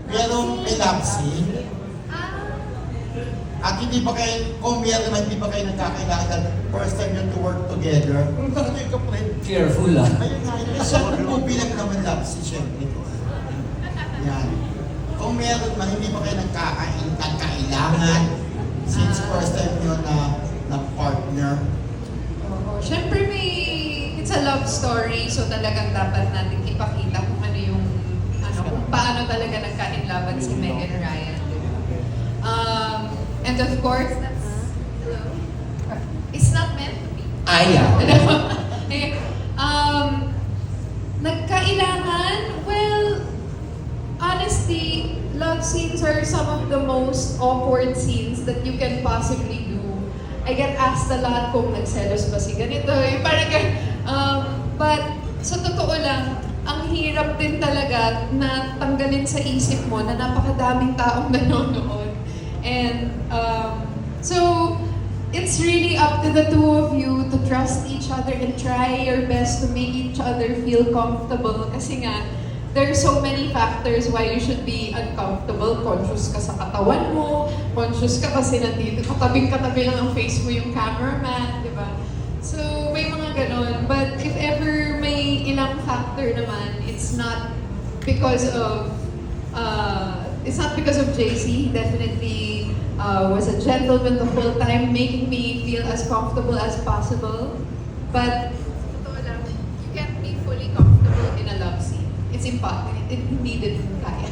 Merong may love scene. At hindi pa kayo, kung meron naman, hindi pa kayo nagkakailangan first time nyo to work together. Kung bakit yung kapatid? Careful ah. Ayun nga, yun. So, movie lang naman love scene, syempre. Yan. Kung meron man, hindi pa kayo nagkakailangan since first time nyo na partner. Oo. Siyempre it's a love story, so talagang dapat natin ipakita kung ano yung, kung paano talaga nagka-inlaban si Meg and Ryan. And of course, it's not meant to be. Nagkailangan, well, honestly, love scenes are some of the most awkward scenes that you can possibly do. I get asked a lot kung nagselos ba si ganito, but sa totoo lang, ang hirap din talaga na tanggalin sa isip mo na napakadaming taong nanonood. And so, it's really up to the two of you to trust each other and try your best to make each other feel comfortable. Kasi nga, there are so many factors why you should be uncomfortable. Conscious ka sa katawan mo, conscious ka kasi nandito, katabing-katabi lang ang face mo yung cameraman, di ba? So, may mga ganon. But if ever may ilang factor naman, it's not because of JC. He definitely was a gentleman the whole time, making me feel as comfortable as possible. But, totoo lang, you can't be fully comfortable in a love scene. It's impossible. Hindi din kaya.